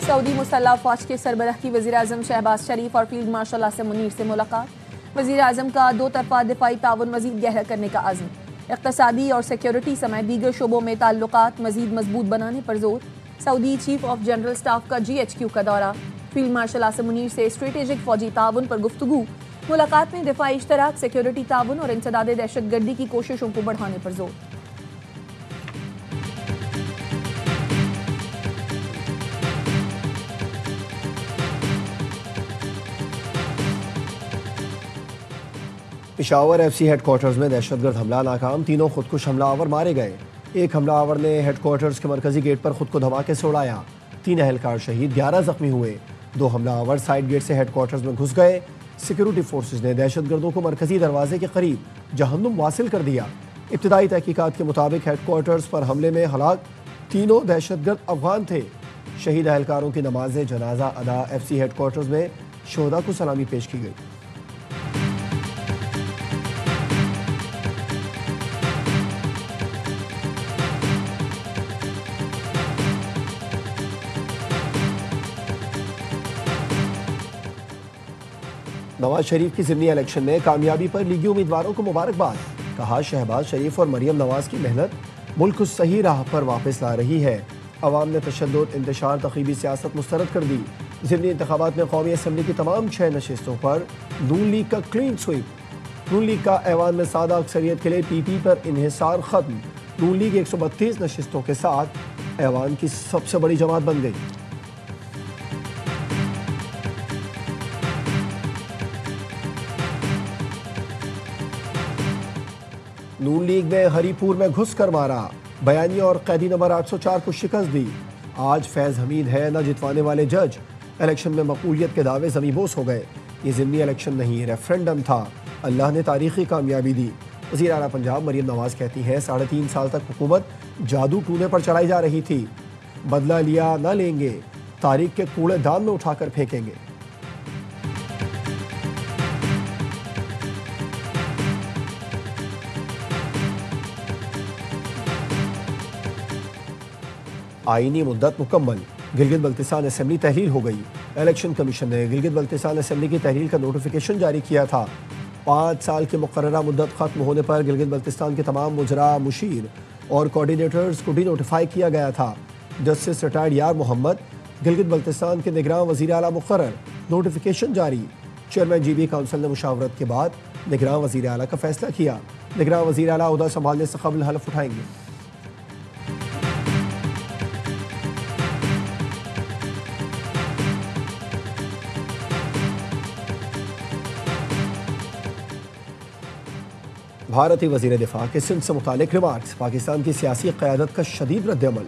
سعودی مسلح فوج کے سربراہ کی وزیراعظم شہباز شریف اور فیلڈ مارشل عاصم منیر سے ملاقات۔ وزیراعظم کا دو طرفہ دفاعی تعاون مزید گہرا کرنے کا عزم۔ اقتصادی اور سیکیورٹی سمیت دیگر شعبوں میں تعلقات مزید مضبوط بنانے پر زور۔ سعودی چیف آف جنرل سٹاف کا GHQ کا دورہ۔ فیلڈ مارشل عاصم منیر سے اسٹریٹجک فوجی تعاون پر گفتگو۔ ملاقات میں دفاعی اشتراک، سیکیورٹی تعاون اور انسداد دہشت گردی کی کوششوں کو بڑھانے پر زور۔ پشاور FC ہیڈ کوارٹرز میں دہشت گرد حملہ ناکام، تینوں خودکش حملہ آور مارے گئے۔ ایک حملہ آور نے ہیڈ کوارٹرز کے مرکزی گیٹ پر خود کو دھماکے سے اڑایا، 3 اہلکار شہید، 11 زخمی ہوئے۔ 2 حملہ آور سائیڈ گیٹ سے ہیڈ کوارٹرز میں گھس گئے۔ سیکیورٹی فورسز نے دہشت گردوں کو مرکزی دروازے کے قریب جہنم واصل کر دیا۔ ابتدائی تحقیقات کے مطابق ہیڈ کوارٹرز پر حملے میں ہلاک تینوں دہشت گرد افغان تھے۔ شہید اہلکاروں کی نماز جنازہ ادا FC ہیڈ کوارٹرز میں شہداء کو سلامی پیش کی گئی۔ نواز شریف کی ضمنی الیکشن میں کامیابی پر لیگی امیدواروں کو مبارکباد۔ کہا شہباز شریف اور مریم نواز کی محنت ملک کو صحیح راہ پر واپس لا رہی ہے۔ عوام نے تشدد، انتشار، تخریبی سیاست مسترد کر دی۔ ضمنی انتخابات میں قومی اسمبلی کی تمام 6 نشستوں پر نون لیگ کا کلین سویپ۔ نون لیگ کا ایوان میں سادہ اکثریت کے لیے PP پر انحصار ختم۔ نون لیگ 132 نشستوں کے ساتھ ایوان کی سب سے بڑی جماعت بن گئی۔ نون لیگ نے ہری پور میں گھس کر مارا، بیانی اور قیدی نمبر 804 کو شکست دی۔ آج فیض حمید ہے نہ جتوانے والے جج۔ الیکشن میں مقبولیت کے دعوے زمیں بوس ہو گئے۔ یہ ضمنی الیکشن نہیں، ریفرنڈم تھا۔ اللہ نے تاریخی کامیابی دی۔ وزیر اعلیٰ پنجاب مریم نواز کہتی ہیں 3.5 سال تک حکومت جادو ٹونے پر چلائی جا رہی تھی۔ بدلہ لیا نہ لیں گے، تاریخ کے کوڑے دان میں اٹھا کر پھینکیں گے۔ آئینی مدت مکمل، گلگت بلتستان اسمبلی تحلیل ہو گئی۔ الیکشن کمیشن نے گلگت بلتستان اسمبلی کی تحلیل کا نوٹیفیکیشن جاری کیا تھا۔ 5 سال کی مقررہ مدت ختم ہونے پر گلگت بلتستان کے تمام مجرا، مشیر اور کوارڈینیٹرز کو ڈی نوٹیفائی کیا گیا تھا۔ جسٹس ریٹائرڈ یار محمد گلگت بلتستان کے نگراں وزیر اعلیٰ مقرر، نوٹیفیکیشن جاری۔ چیئرمین GB کونسل نے مشاورت کے بعد نگراں وزیر اعلیٰ کا فیصلہ کیا۔ نگراں وزیر اعلیٰ عہدہ سنبھالنے سے قبل حلف اٹھائیں گے۔ بھارتی وزیر دفاع کے سندھ سے متعلق ریمارکس، پاکستان کی سیاسی قیادت کا شدید رد عمل۔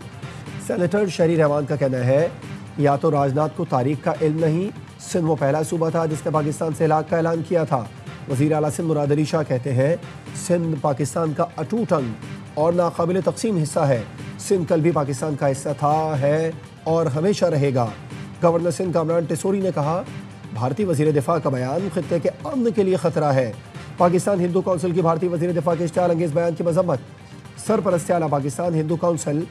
سینیٹر شہری رحمان کا کہنا ہے یا تو راجناتھ کو تاریخ کا علم نہیں، سندھ وہ پہلا صوبہ تھا جس نے پاکستان سے ہلاک کا اعلان کیا تھا۔ وزیر اعلیٰ سندھ مراد علی شاہ کہتے ہیں سندھ پاکستان کا اٹوٹ انگ اور ناقابل تقسیم حصہ ہے۔ سندھ کل بھی پاکستان کا حصہ تھا، ہے اور ہمیشہ رہے گا۔ گورنر سندھ کامران ٹیسوری نے کہا بھارتی وزیر دفاع کا بیان خطے کے امن کے لیے خطرہ ہے۔ پاکستان ہندو کونسل کی بھارتی وزیر دفاع کے اشتعال انگیز بیان کی مذمت۔ سرپرست اعلیٰ پاکستان ہندو کونسل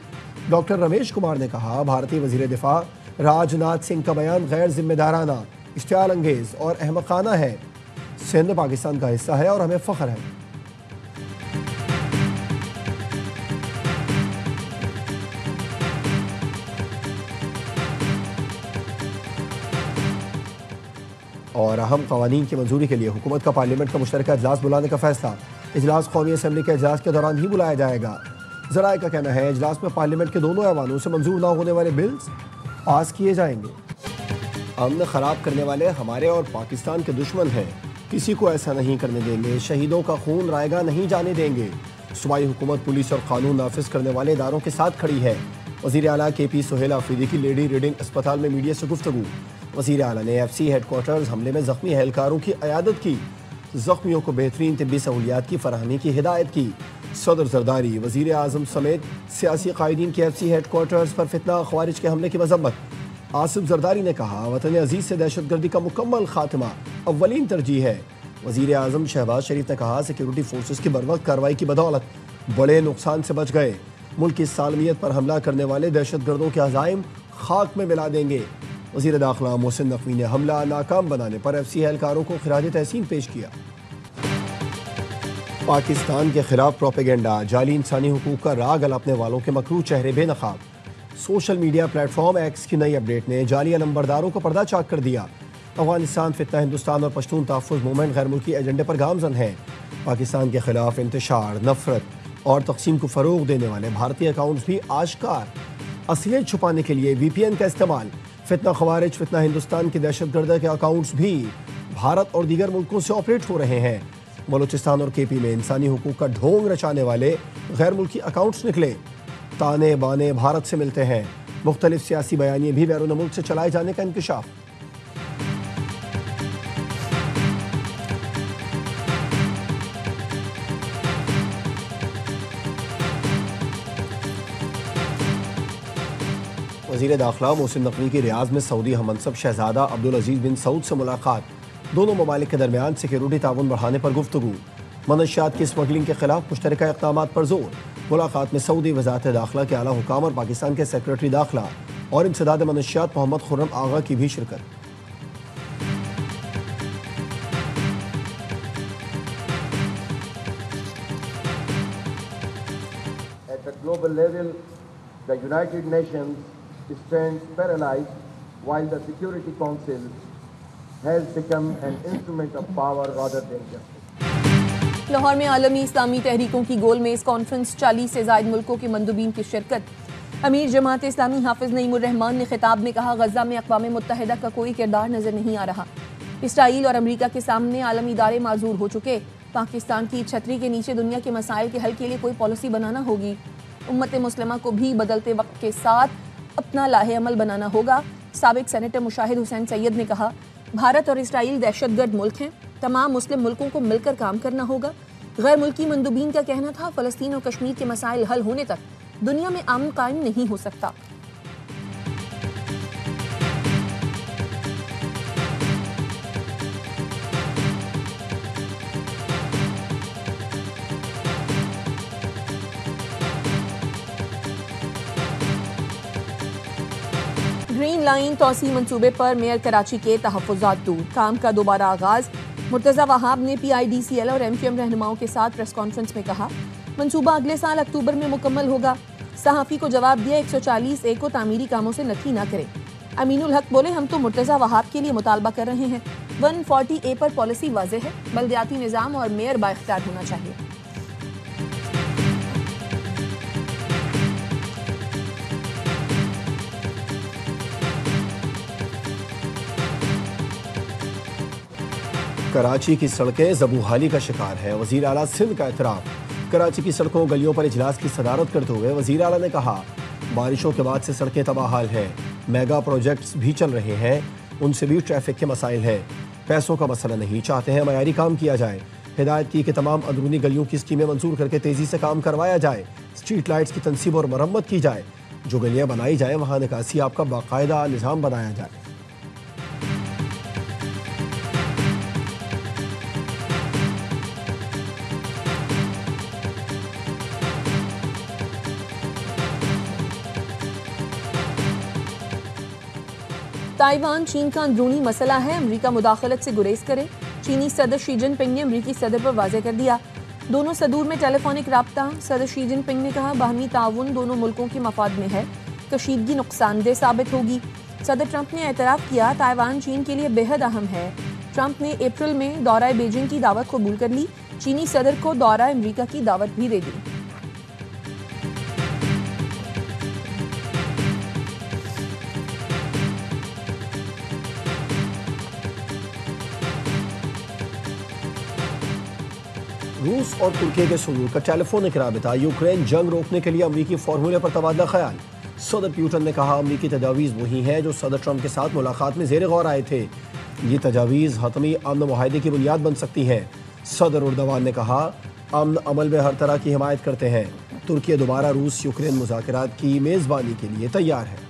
ڈاکٹر رمیش کمار نے کہا بھارتی وزیر دفاع راجناتھ سنگھ کا بیان غیر ذمہ دارانہ، اشتعال انگیز اور احمقانہ ہے۔ سندھ پاکستان کا حصہ ہے اور ہمیں فخر ہے۔ اور اہم قوانین کی منظوری کے لیے حکومت کا پارلیمنٹ کا مشترکہ اجلاس بلانے کا فیصلہ۔ اجلاس قومی اسمبلی کے اجلاس کے دوران ہی بلایا جائے گا۔ ذرائع کا کہنا ہے اجلاس میں پارلیمنٹ کے دونوں ایوانوں سے منظور نہ ہونے والے بلز پاس کیے جائیں گے۔ امن خراب کرنے والے ہمارے اور پاکستان کے دشمن ہیں، کسی کو ایسا نہیں کرنے دیں گے، شہیدوں کا خون رائیگاں نہیں جانے دیں گے۔ صوبائی حکومت پولیس اور قانون نافذ کرنے والے اداروں کے ساتھ کھڑی ہے۔ وزیر اعلیٰ KP سہیل آفریدی کی لیڈی ریڈنگ اسپتال میں میڈیا سے گفتگو۔ وزیر اعلیٰ نے FC ہیڈ کوارٹرز حملے میں زخمی اہلکاروں کی عیادت کی، زخمیوں کو بہترین طبی سہولیات کی فراہمی کی ہدایت کی۔ صدر زرداری، وزیر اعظم سمیت سیاسی قائدین کی FC ہیڈ کوارٹرز پر فتنہ خوارج کے حملے کی مذمت۔ آصف زرداری نے کہا وطن عزیز سے دہشت گردی کا مکمل خاتمہ اولین ترجیح ہے۔ وزیر اعظم شہباز شریف نے کہا سیکیورٹی فورسز کی بروقت کارروائی کی بدولت بڑے نقصان سے بچ گئے۔ ملک کی سالمیت پر حملہ کرنے والے دہشت گردوں کے عزائم خاک میں ملا دیں گے۔ وزیر داخلہ محسن نقوی نے حملہ ناکام بنانے پر ایف سی اہلکاروں کو خراج تحسین پیش کیا۔ پاکستان کے خلاف پروپیگنڈا، جعلی انسانی حقوق کا راگ الاپنے والوں کے مکروہ چہرے بے نقاب۔ Social media plate form x کی نئی اپڈیٹ نے جعلی علمبرداروں کو پردہ چاک کر دیا۔ افغانستان فتنہ ہندوستان اور پشتون تحفظ موومنٹ غیر ملکی ایجنڈے پر گامزن ہے۔ پاکستان کے خلاف انتشار، نفرت اور تقسیم کو فروغ دینے والے بھارتی اکاؤنٹس بھی آشکار۔ اصلیت چھپانے کے لیے وی پی این کا استعمال۔ فتنہ خوارج، فتنہ ہندوستان کے دہشت گردہ کے اکاؤنٹس بھی بھارت اور دیگر ملکوں سے آپریٹ ہو رہے ہیں۔ بلوچستان اور کے پی میں انسانی حقوق کا ڈھونگ رچانے والے غیر ملکی اکاؤنٹس نکلے۔ تانے بانے بھارت سے ملتے ہیں۔ مختلف سیاسی بیانیے بھی بیرون ملک سے چلائے جانے کا انکشاف۔ وزیر داخلہ محسن نقوی کی ریاض میں سعودی ہم منصب شہزادہ عبدالعزیز بن سعود سے ملاقات۔ دونوں ممالک کے درمیان سیکیورٹی تعاون بڑھانے پر گفتگو۔ منشیات کی اسمگلنگ کے خلاف مشترکہ اقدامات پر زور۔ ملاقات میں سعودی وزارت داخلہ کے اعلیٰ حکام اور پاکستان کے سیکریٹری داخلہ اور امتداد منشیات محمد خرم آغا کی بھی شرکت۔ At the global level, the United Nations stands paralyzed while the Security Council has become an instrument of power rather than justice. Lahore میں عالمی اسلامی تحریکوں کی گول میز کانفرنس، 40 سے زائد ملکوں کے مندوبین کی شرکت۔ امیر جماعت اسلامی حافظ نعیم الرحمان نے خطاب میں کہا، غزہ میں اقوام متحدہ کا کوئی کردار نظر نہیں آ رہا۔ اسرائیل اور امریکہ کے سامنے عالمی ادارے معذور ہو چکے۔ پاکستان کی چھتری کے نیچے دنیا کے مسائل کے حل کے لیے کوئی پالیسی بنانا ہوگی۔ امت مسلمہ کو بھی بدلتے وقت کے ساتھ اپنا لاہ عمل بنانا ہوگا۔ سابق سینیٹر مشاہد حسین سید نے کہا، بھارت اور اسرائیل دہشت گرد ملک ہیں، تمام مسلم ملکوں کو مل کر کام کرنا ہوگا۔ غیر ملکی مندوبین کا کہنا تھا، فلسطین اور کشمیر کے مسائل حل ہونے تک دنیا میں امن قائم نہیں ہو سکتا۔ گرین لائن توسیع منصوبے پر میئر کراچی کے تحفظات دور، کام کا دوبارہ آغاز۔ مرتضی وہاب نے پی آئی ڈی سی ایل اور ایم کیو ایم رہنماؤں کے ساتھ پریس کانفرنس میں کہا، منصوبہ اگلے سال اکتوبر میں مکمل ہوگا۔ صحافی کو جواب دیا، 140A کو تعمیری کاموں سے نفی نہ کرے۔ امین الحق بولے، ہم تو مرتضی وہاب کے لیے مطالبہ کر رہے ہیں۔ 140A پر پالیسی واضح ہے، بلدیاتی نظام اور میئر بااختیار ہونا چاہیے۔ کراچی کی سڑکیں زبوحالی کا شکار ہیں، وزیر اعلیٰ سندھ کا اعتراف۔ کراچی کی سڑکوں گلیوں پر اجلاس کی صدارت کرتے ہوئے وزیر اعلیٰ نے کہا، بارشوں کے بعد سے سڑکیں تباہ حال ہیں، میگا پروجیکٹس بھی چل رہے ہیں، ان سے بھی ٹریفک کے مسائل ہیں۔ پیسوں کا مسئلہ نہیں، چاہتے ہیں معیاری کام کیا جائے۔ ہدایت کی کہ تمام اندرونی گلیوں کی اسکیمیں منظور کر کے تیزی سے کام کروایا جائے، اسٹریٹ لائٹس کی تنصیب اور مرمت کی جائے، جو گلیاں بنائی جائیں وہاں نکاسی آپ کا باقاعدہ نظام بنایا جائے۔ تائیوان چین کا اندرونی مسئلہ ہے، امریکہ مداخلت سے گریز کرے۔ چینی صدر شی جن پنگ نے امریکی صدر پر واضح کر دیا۔ دونوں صدور میں ٹیلی فونک رابطہ، صدر شی جن پنگ نے کہا، باہمی تعاون دونوں ملکوں کے مفاد میں ہے، کشیدگی نقصان دہ ثابت ہوگی۔ صدر ٹرمپ نے اعتراف کیا، تائیوان چین کے لیے بے حد اہم ہے۔ ٹرمپ نے اپریل میں دورہ بیجنگ کی دعوت قبول کر لی، چینی صدر کو دورہ امریکہ کی دعوت بھی دے دی۔ روس اور ترکی کے صدور کا ٹیلی فونک رابطہ، یوکرین جنگ روکنے کے لیے امریکی فارمولے پر تبادلہ خیال۔ صدر پیوٹن نے کہا، امریکی تجاویز وہی ہیں جو صدر ٹرمپ کے ساتھ ملاقات میں زیر غور آئے تھے، یہ تجاویز حتمی امن معاہدے کی بنیاد بن سکتی ہیں۔ صدر اردوان نے کہا، امن عمل میں ہر طرح کی حمایت کرتے ہیں، ترکی دوبارہ روس یوکرین مذاکرات کی میزبانی کے لیے تیار ہے۔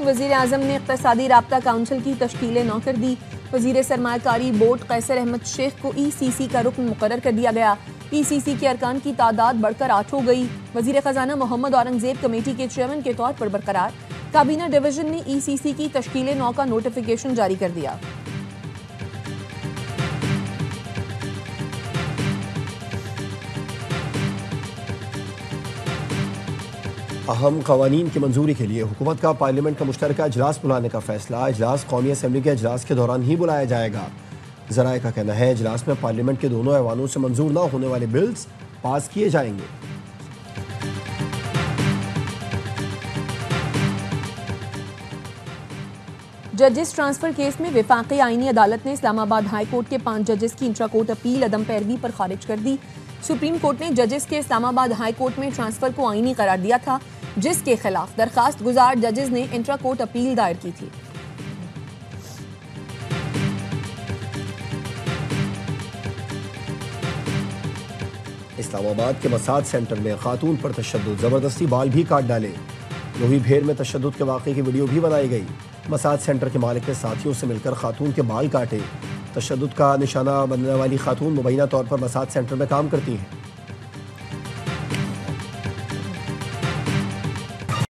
وزیر اعظم نے اقتصادی رابطہ کونسل کی تشکیل نو کر دی۔ وزیر سرمایہ کاری بورڈ قیصر احمد شیخ کو ای سی سی کا رکن مقرر کر دیا گیا۔ ای سی سی کے ارکان کی تعداد بڑھ کر 8 ہو گئی۔ وزیر خزانہ محمد اورنگزیب کمیٹی کے چیئرمین کے طور پر برقرار۔ کابینہ ڈویژن نے ای سی سی کی تشکیل نو کا نوٹیفیکیشن جاری کر دیا۔ اہم قوانین کی منظوری کے لیے حکومت کا پارلیمنٹ کا مشترکہ اجلاس بلانے کا فیصلہ۔ اجلاس قومی اسمبلی کے اجلاس کے دوران ہی بلایا جائے گا۔ ذرائع کا کہنا ہے اجلاس میں پارلیمنٹ کے دونوں ایوانوں سے منظور نہ ہونے والے بلز پاس کیے جائیں گے۔ ججز ٹرانسفر کیس میں وفاقی آئینی عدالت نے اسلام آباد ہائی کورٹ کے 5 ججز کی انٹرا کورٹ اپیل عدم پیروی پر خارج کر دی۔ سپریم کورٹ نے ججز کے اسلام آباد ہائی کورٹ میں ٹرانسفر کو آئینی قرار دیا تھا، جس کے خلاف درخواست گزار ججز نے انٹرا کورٹ اپیل دائر کی تھی۔ اسلام آباد کے مساج سینٹر میں خاتون پر تشدد، زبردستی بال بھی کاٹ ڈالے۔ لوہی بھیر میں تشدد کے واقعے کی ویڈیو بھی بنائی گئی۔ مساج سینٹر کے مالک نے ساتھیوں سے مل کر خاتون کے بال کاٹے۔ تشدد کا نشانہ بننے والی خاتون مبینہ طور پر مساج سینٹر میں کام کرتی ہیں۔